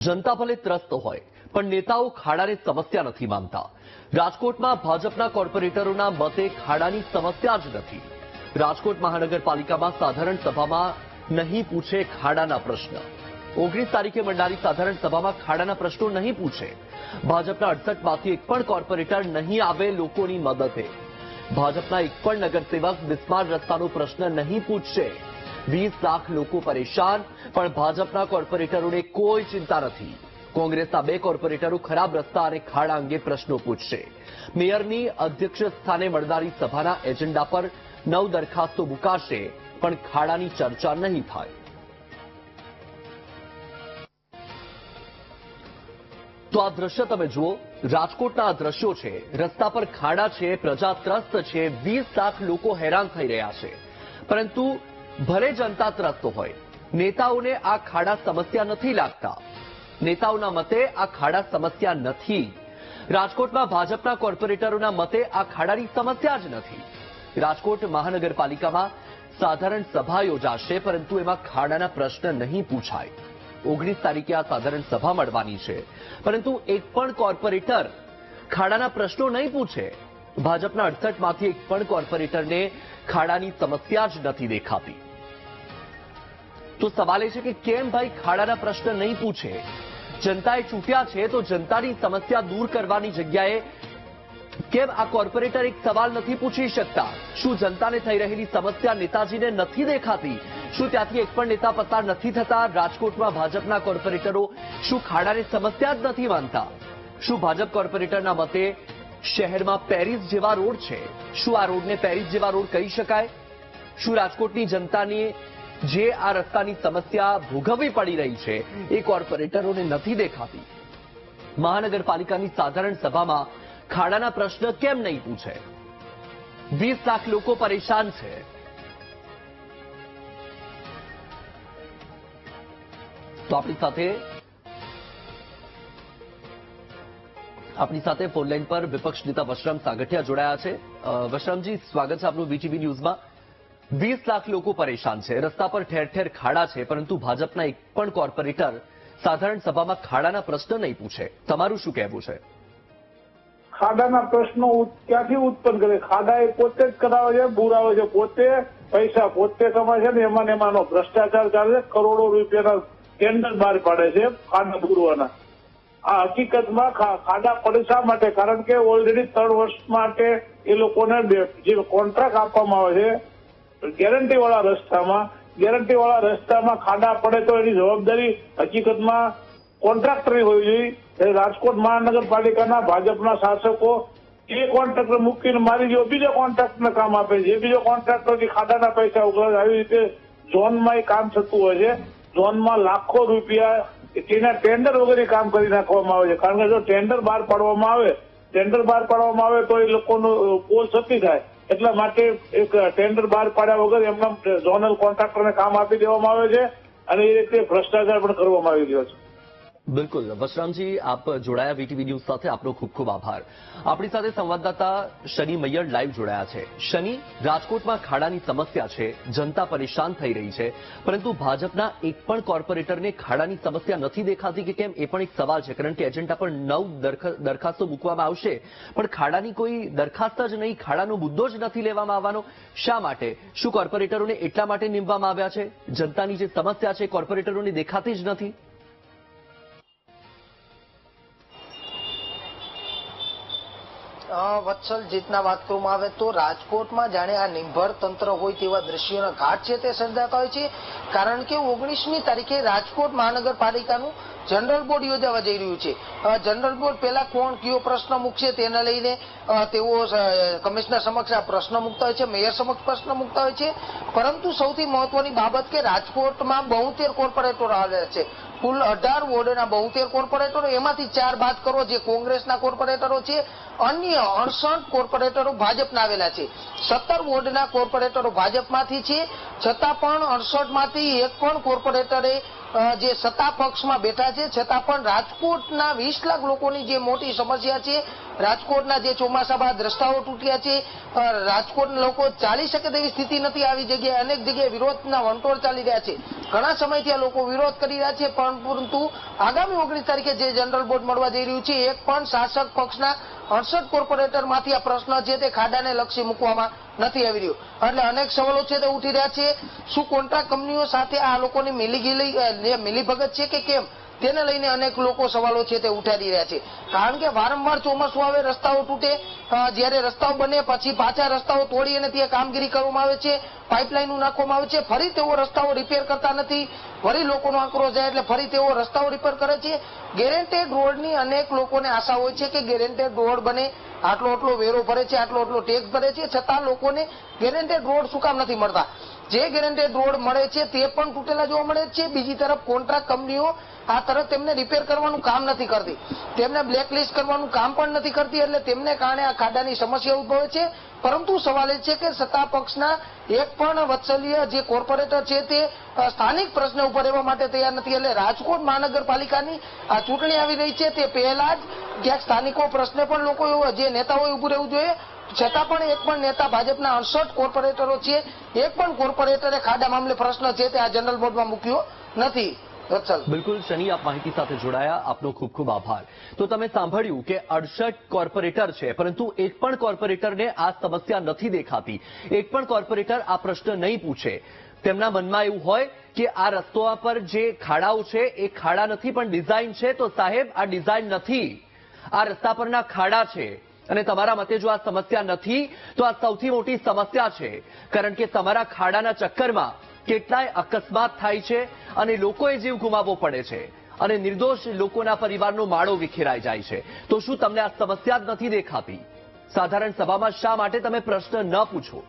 जनता भले त्रस्त होय पण नेताओं खाड़ाने समस्या नहीं मानता। राजकोट में भाजपा कोर्पोरेटरों मते खाड़ानी समस्या ज नहीं। राजकोट महानगरपालिका में साधारण सभा में नहीं पूछे खाड़ाना प्रश्न। 19 तारीखे मंडारी साधारण सभा में खाड़ाना प्रश्नों नहीं पूछे। भाजपा 68 मांथी एक पण कोर्पोरेटर नहीं आवे लोकोनी मददे। भाजपा एक पण नगरसेवक बिस्मार रस्तानो प्रश्न नहीं पूछे। 20 लाख लोग परेशान पण भाजपा कोर्पोरेटरों कोई चिंता नहीं। कोंग्रेसना 2 कोर्पोरेटरो खराब रस्ता और खाड़ा अंगे प्रश्नों पूछशे। मेयरनी अध्यक्ष स्थाने मळनारी सभाना एजेंडा पर 9 दरखास्तो मुकाशे पण खाड़ानी चर्चा नहीं थाय। तो आ दृश्य तमे जुओ, राजकोटना आ दृश्यो छे। रस्ता पर खाड़ा छे, प्रजा त्रस्त छे, 20 लाख लोग हैरान थई रह्या छे। परंतु भले जनता त्रस्त होय, नेताओने आ खाड़ा समस्या नहीं लागता। नेताओना मते आ खाड़ा समस्या नहीं। राजकोट में भाजपा कोर्पोरेटरों मते आ खाड़ानी समस्या ज नहीं। राजकोट महानगरपालिका में साधारण सभा योजाशे परंतु एमां खाड़ाना प्रश्न नहीं पूछाय। 19 तारीखे आ साधारण सभा मळवानी छे परंतु एक पण कोर्पोरेटर खाड़ाना प्रश्नों नहीं पूछे। भाजपा 68 मांथी एक पण कोर्पोरेटर ने खाड़ानी समस्या ज नहीं देखाती। तो सवाल है कि केम भाई खाड़ाना प्रश्न नहीं पूछे। जनताए चूंट्या छे तो जनतानी समस्या दूर करवानी जग्याए केम आ कोर्पोरेटर एक सवाल नहीं पूछी सकता? शुं जनताने थई रहेली समस्या नेताजीने नहीं देखाती? शुं त्यांथी एक पण नेता पसार नहीं थता? राजकोटमां भाजपना कोर्पोरेटरो शुं खाड़ाने समस्या ज नहीं मानता? शुं भाजप कोर्पोरेटरना मते शहेरमां पेरिस जेवा रोड छे, शुं आ रोडने पेरिस जेवा रोड कही शकाय? शुं राजकोटनी जनतानी जे आ रस्तानी समस्या भोगववी पड़ी रही है ए कोर्पोरेटरोने नहीं देखाती? महानगरपालिकानी साधारण सभामां खाड़ाना प्रश्न केम नहीं पूछे? 20 लाख लोग परेशान है। तो अपनी साथे फोन लाइन पर विपक्ष नेता वशराम सागठिया जोड़ाया है। वशराम जी, स्वागत है आपनु वीटीवी न्यूज में। 20 लाख लोग परेशान है, रस्ता पर ठेर ठेर खाड़ा है परंतु भाजपा एक पण कोर्पोरेटर साधारण सभा में खाड़ाना प्रश्न नहीं पूछे। तमारू शुं कहेवुं छे? खाड़ाना प्रश्नो क्यांथी उत्पन्न करे? खाड़ा ए पोते ज करावे छे, बुरावे छे पोते, पैसा पोते कमाय छे ने एमानो भ्रष्टाचार चाले। करोड़ों रूपियाना टेन्डर बहार पाडे छे खाड़ा बुरवाना। आ हकीकतमां खाड़ा पड़े शा माटे? कारण के ऑलरेडी 3 वर्ष माटे ए लोकोने जे कोन्ट्राक्ट आपवामां आवे छे गैरंटी वाला रस्ता में खाड़ा पड़े तो एनी जवाबदारी हकीकतमां कोन्ट्राक्टरनी होवी जोईए। राजकोट महानगरपालिकाना भाजपना शासको ए कोन्ट्राक्टर मूकीने मारी जो बीजा कोन्ट्राक्टरने काम आपे छे। बीजो कोन्ट्राक्टर खाड़ाना पैसा उगळे આવી રીતે ઝોનમાં કામ થતું હોય છે। ઝોનમાં લાખો રૂપિયા તેના ટેન્ડર વગેરે કામ કરી નાખવામાં આવે છે। કારણ કે જો ટેન્ડર બહાર પાડવામાં આવે તો એ લોકોનો પોલ છતી થાય। એટલા માટે એક ટેન્ડર બહાર પાડ્યા વગર એમના ઝોનલ કોન્ટ્રાક્ટરને કામ આપી દેવામાં આવે છે અને એ રીતે ભ્રષ્ટાચાર પણ કરવામાં આવી રહ્યો છે। बिल्कुल वशराम जी, आप जोड़ाया वीटीवी न्यूज साथे आपनो खूब खूब आभार। अपनी साथे संवाददाता शनि मैयर लाइव जोड़ाया है। शनि, राजकोट में खाड़ानी समस्या है, जनता परेशान थई रही है परंतु भाजपना एक पण कोर्पोरेटर ने खाड़ानी समस्या नहीं देखाती कि केम? ए पण एक सवाल है। कारण के एजेंडा पर 9 दरखास्तो मूकवामां आवशे पण खाड़ानी कोई दरखास्त ज नहीं, खाड़ानो मुद्दो ज नहीं लेवामां आववानो। शा माटे? शुं कोर्पोरेटरोने एटला माटे नीमवामां आव्या छे? जनतानी जे समस्या है कोर्पोरेटरोने देखाती ज नहीं। વત્સલ, જીતના વાત કરવામાં આવે તો રાજકોટમાં જાણે આ નિર્ભર તંત્ર હોય તેવા દ્રશ્યોના ઘાટ છે તે સર્જાતા હોય છે। કારણ કે 19મી તારીખે રાજકોટ મહાનગરપાલિકાનું જનરલ બોર્ડ યોજાવા જઈ રહ્યું છે। જનરલ બોર્ડ પહેલા કોણ કયો પ્રશ્ન મૂકશે તેને લઈને તેઓ કમિશનર સમક્ષ આ પ્રશ્ન મૂકતા હોય છે, મેયર સમક્ષ પ્રશ્ન મૂકતા હોય છે। પરંતુ સૌથી મહત્વની બાબત કે રાજકોટમાં 72 કોર્પોરેટરો આવેલા છે। કુલ 18 વોર્ડના 72 કોર્પોરેટરો, એમાંથી 4 બાદ કરો જે કોંગ્રેસના કોર્પોરેટરો છે, અન્ય 68 કોર્પોરેટરો ભાજપના આવેલા છે। 17 વોર્ડના કોર્પોરેટરો ભાજપમાંથી છે, છતાં પણ 68 માંથી એક પણ કોર્પોરેટરે જે સત્તા પક્ષમાં બેઠા છે છતાં પણ રાજકોટના 20 લાખ લોકોની જે મોટી સમસ્યા છે, રાજકોટના જે ચોમાસા બાદ રસ્તાઓ તૂટ્યા છે, રાજકોટના લોકો ચાલી શકે તેવી સ્થિતિ નથી, આવી જગ્યાએ અનેક જગ્યાએ વિરોધના વંટોળ ચાલી રહ્યા છે, ઘણા સમયથી આ લોકો વિરોધ કરી રહ્યા છે, પરંતુ આગામી 19 તારીખે જે જનરલ બોર્ડ મળવા જઈ રહ્યું છે, એક પણ શાસક પક્ષના 68 કોર્પોરેટરમાંથી આ પ્રશ્ન છે તે ખાડાને લક્ષી મૂકવામાં નથી આવી રહ્યો. એટલે અનેક સવાલો છે તે ઉઠી રહ્યા છે. શું કોન્ટ્રાક્ટ કંપનીઓ સાથે આ લોકોની મિલીભગત છે કે કેમ, તેને લઈને અનેક લોકો સવાલો છે તે ઉઠાવી રહ્યા છે. કારણ કે વારંવાર ચોમાસું આવે, રસ્તાઓ તૂટે, જ્યારે રસ્તાઓ બને પછી પાછા રસ્તાઓ તોડી અને ત્યાં કામગીરી કરવામાં આવે છે, પાઇપલાઇનો નાખવામાં આવે છે, ફરી તેઓ રસ્તાઓ રિપેર કરતા નથી, ફરી લોકોનો આક્રોશ જાય એટલે ફરી તેઓ રસ્તાઓ રિપેર કરે છે. ગેરેન્ટેડ રોડની અનેક લોકોને આશા હોય છે કે ગેરેન્ટેડ રોડ બને, આટલો વેરો ભરે છે, આટલો ટેક્સ ભરે છે, છતાં લોકોને ગેરેન્ટેડ રોડ શું કામ નથી મળતા? જે ગેરેન્ટેડ રોડ મળે છે તે પણ તૂટેલા જોવા મળે છે. બીજી તરફ કોન્ટ્રાક્ટ કંપનીઓ આ તરફ તેમને રિપેર કરવાનું કામ નથી કરતી, તેમને બ્લેકલિસ્ટ કરવાનું કામ પણ નથી કરતી, એટલે તેમને કારણે આ ખાડાની સમસ્યા ઉદ્ભવે છે. પરંતુ સવાલ એ છે કે સત્તા પક્ષના એક પણ વત્સલીય જે કોર્પોરેટર છે તે સ્થાનિક પ્રશ્ન ઉપર રહેવા માટે તૈયાર નથી. એટલે રાજકોટ મહાનગરપાલિકાની આ ચૂંટણી આવી રહી છે તે પહેલા જ ક્યાંક સ્થાનિકો પ્રશ્ને પણ લોકો જે નેતાઓએ ઉભું રહેવું જોઈએ, છતાં પણ એક પણ નેતા ભાજપના 68 કોર્પોરેટરો છે, એક પણ કોર્પોરેટરે ખાડા મામલે પ્રશ્ન છે તે આ જનરલ બોર્ડમાં મૂક્યો નથી. બિલકુલ શની, આપ માહિતી સાથે જોડાયા, આપનો ખૂબ ખૂબ આભાર. તો તમે સાંભળ્યું કે 68 કોર્પોરેટર છે, પરંતુ એક પણ કોર્પોરેટરને આ સમસ્યા નથી દેખાતી, એક પણ કોર્પોરેટર આ પ્રશ્ન નહીં પૂછે. તેમના મનમાં એવું હોય કે આ રસ્તા પર જે ખાડાઓ છે એ ખાડા નથી પણ ડિઝાઇન છે, તો સાહેબ આ ડિઝાઇન નથી, આ રસ્તા પરના ખાડા છે. અને તમારા મતે જો આ સમસ્યા નથી તો આ સૌથી મોટી સમસ્યા છે, કારણ કે તમારા ખાડાના ચક્કરમાં કેટલાય અકસ્માત થાય છે અને લોકોએ જીવ ગુમાવવો પડે છે અને નિર્દોષ લોકોના પરિવારનો માળો વિખેરાઈ જાય છે. તો શું તમને આ સમસ્યા જ નથી દેખાતી? સાધારણ સભામાં શા માટે તમે પ્રશ્ન ન પૂછો?